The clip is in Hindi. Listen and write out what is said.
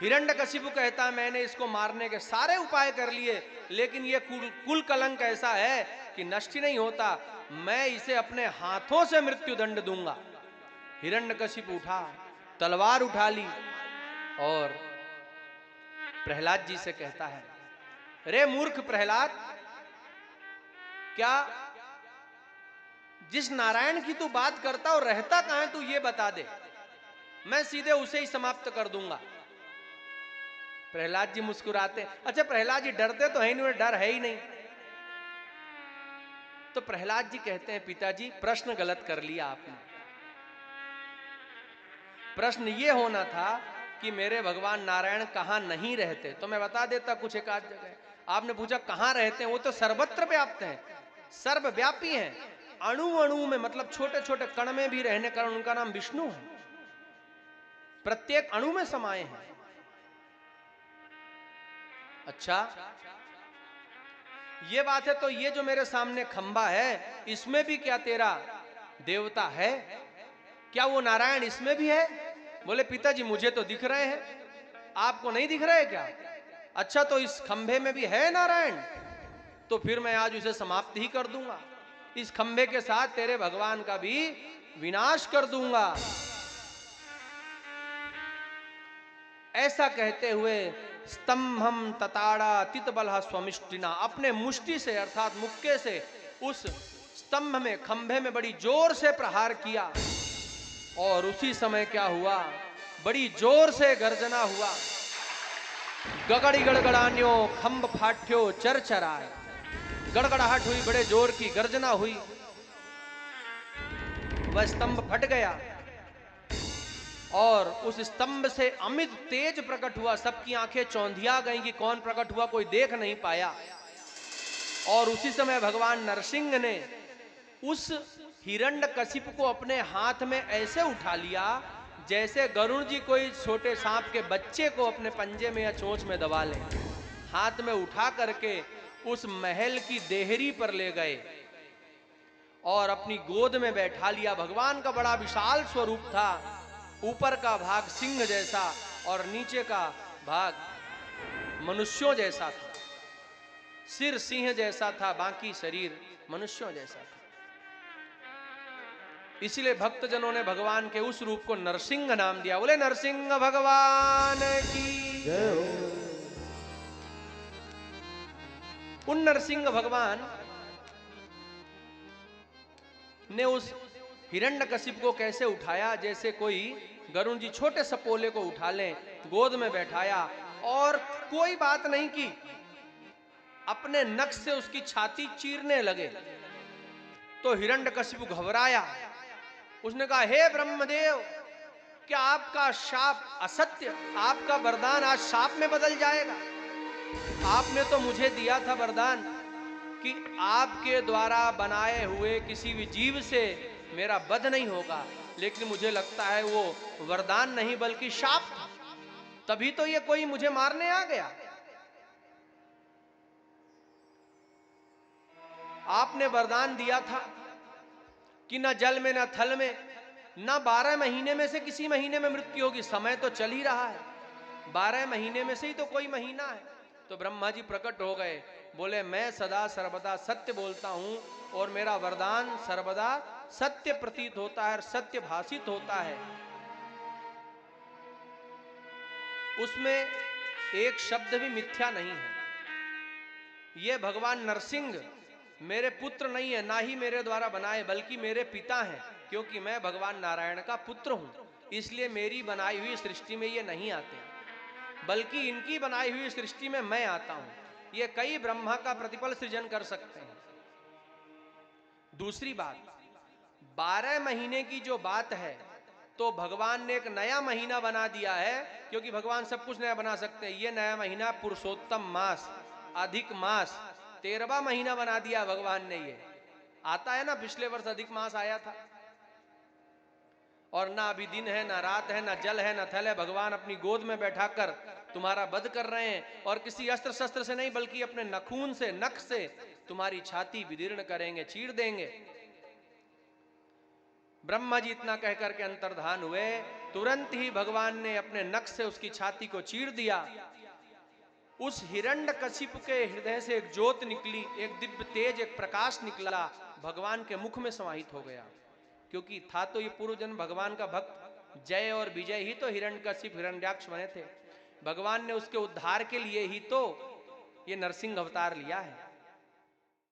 हिरण्यकशिपु कहता है मैंने इसको मारने के सारे उपाय कर लिए, लेकिन ये कुल कलंक ऐसा है कि नष्ट ही नहीं होता, मैं इसे अपने हाथों से मृत्यु दंड दूंगा। हिरण्यकशिपु उठा, तलवार उठा ली और प्रहलाद जी से कहता है, रे मूर्ख प्रहलाद, क्या जिस नारायण की तू बात करता और रहता कहां है तू ये बता दे, मैं सीधे उसे ही समाप्त कर दूंगा। प्रहलाद जी मुस्कुराते, अच्छा प्रहलाद जी डरते तो है नहीं, डर है ही नहीं। तो प्रहलाद जी कहते हैं, पिताजी प्रश्न गलत कर लिया आपने। प्रश्न ये होना था कि मेरे भगवान नारायण कहां नहीं रहते, तो मैं बता देता कुछ एक आध जगह। आपने पूछा कहां रहते हैं, वो तो सर्वत्र व्याप्त हैं, सर्वव्यापी हैं, अणु अणु में, मतलब छोटे छोटे कण में भी रहने कारण उनका नाम विष्णु है, प्रत्येक अणु में समाये हैं। अच्छा ये बात है, तो ये जो मेरे सामने खंबा है इसमें भी क्या तेरा देवता है? क्या वो नारायण इसमें भी है? बोले पिताजी मुझे तो दिख रहे हैं, आपको नहीं दिख रहे क्या? अच्छा तो इस खंभे में भी है नारायण, तो फिर मैं आज उसे समाप्त ही कर दूंगा, इस खंभे के साथ तेरे भगवान का भी विनाश कर दूंगा। ऐसा कहते हुए स्तंभम तताड़ा तितबलहा स्वमिष्टिना, अपने मुष्टि से अर्थात मुक्के से उस स्तंभ में, खंभे में बड़ी जोर से प्रहार किया। और उसी समय क्या हुआ, बड़ी जोर से गर्जना हुआ, गगड़ी गड़गड़ान्यो खंभ फाट्यो चरचराए, गड़गड़ाहट हुई, बड़े जोर की गर्जना हुई, वह स्तंभ फट गया और उस स्तंभ से अमित तेज प्रकट हुआ। सबकी आंखें चौंधिया गईं कि कौन प्रकट हुआ, कोई देख नहीं पाया। और उसी समय भगवान नरसिंह ने उस हिरण्यकशिपु को अपने हाथ में ऐसे उठा लिया जैसे गरुड़ जी कोई छोटे सांप के बच्चे को अपने पंजे में या चोंच में दबा ले। हाथ में उठा करके उस महल की देहरी पर ले गए और अपनी गोद में बैठा लिया। भगवान का बड़ा विशाल स्वरूप था, ऊपर का भाग सिंह जैसा और नीचे का भाग मनुष्यों जैसा था। सिर सिंह जैसा था, बाकी शरीर मनुष्यों जैसा था। इसलिए भक्तजनों ने भगवान के उस रूप को नरसिंह नाम दिया। बोले नरसिंह भगवान की जय हो। उन नरसिंह भगवान ने उस हिरण्यकशिप को कैसे उठाया, जैसे कोई गरुड़ जी छोटे सपोले को उठा लें, गोद में बैठाया और कोई बात नहीं की, अपने नख से उसकी छाती चीरने लगे। तो हिरण्यकशिपु घबराया, उसने कहा हे ब्रह्मदेव, क्या आपका शाप असत्य, आपका वरदान आज शाप में बदल जाएगा? आपने तो मुझे दिया था वरदान कि आपके द्वारा बनाए हुए किसी भी जीव से मेरा वध नहीं होगा, लेकिन मुझे लगता है वो वरदान नहीं बल्कि शाप था, तभी तो ये कोई मुझे मारने आ गया। आपने वरदान दिया था कि न जल में न थल में न 12 महीने में से किसी महीने में मृत्यु होगी। समय तो चल ही रहा है, 12 महीने में से ही तो कोई महीना है। तो ब्रह्मा जी प्रकट हो गए, बोले मैं सदा सर्वदा सत्य बोलता हूं और मेरा वरदान सर्वदा सत्य प्रतीत होता है, सत्य भाषित होता है। उसमें एक शब्द भी मिथ्या नहीं है। ये भगवान नरसिंह मेरे पुत्र नहीं है, ना ही मेरे द्वारा बनाए, बल्कि मेरे पिता हैं, क्योंकि मैं भगवान नारायण का पुत्र हूं। इसलिए मेरी बनाई हुई सृष्टि में ये नहीं आते, बल्कि इनकी बनाई हुई सृष्टि में मैं आता हूं। ये कई ब्रह्मा का प्रतिपल सृजन कर सकते हैं। दूसरी बात, 12 महीने की जो बात है, तो भगवान ने एक नया महीना बना दिया है, क्योंकि भगवान सब कुछ नया बना सकते हैं। ये नया महीना पुरुषोत्तम मास, अधिक मास, 13वां महीना बना दिया भगवान ने। ये आता है ना, पिछले वर्ष अधिक मास आया था, और ना अभी दिन है, ना रात है, ना जल है, ना थल है। भगवान अपनी गोद में बैठाकर तुम्हारा वध कर रहे हैं, और किसी अस्त्र शस्त्र से नहीं, बल्कि अपने नखून से, नख से तुम्हारी छाती विदीर्ण करेंगे, चीर देंगे। ब्रह्मा जी इतना कहकर के अंतर्धान हुए तुरंत ही भगवान ने अपने नख से उसकी छाती को चीर दिया। उस हिरण्यकशिपु के हृदय से एक ज्योत निकली, एक दिव्य तेज, एक प्रकाश निकला, भगवान के मुख में समाहित हो गया। क्योंकि था तो ये पूर्व जन्म भगवान का भक्त, जय और विजय ही तो हिरण्यकशिप हिरण्याक्ष बने थे। भगवान ने उसके उद्धार के लिए ही तो ये नरसिंह अवतार लिया है।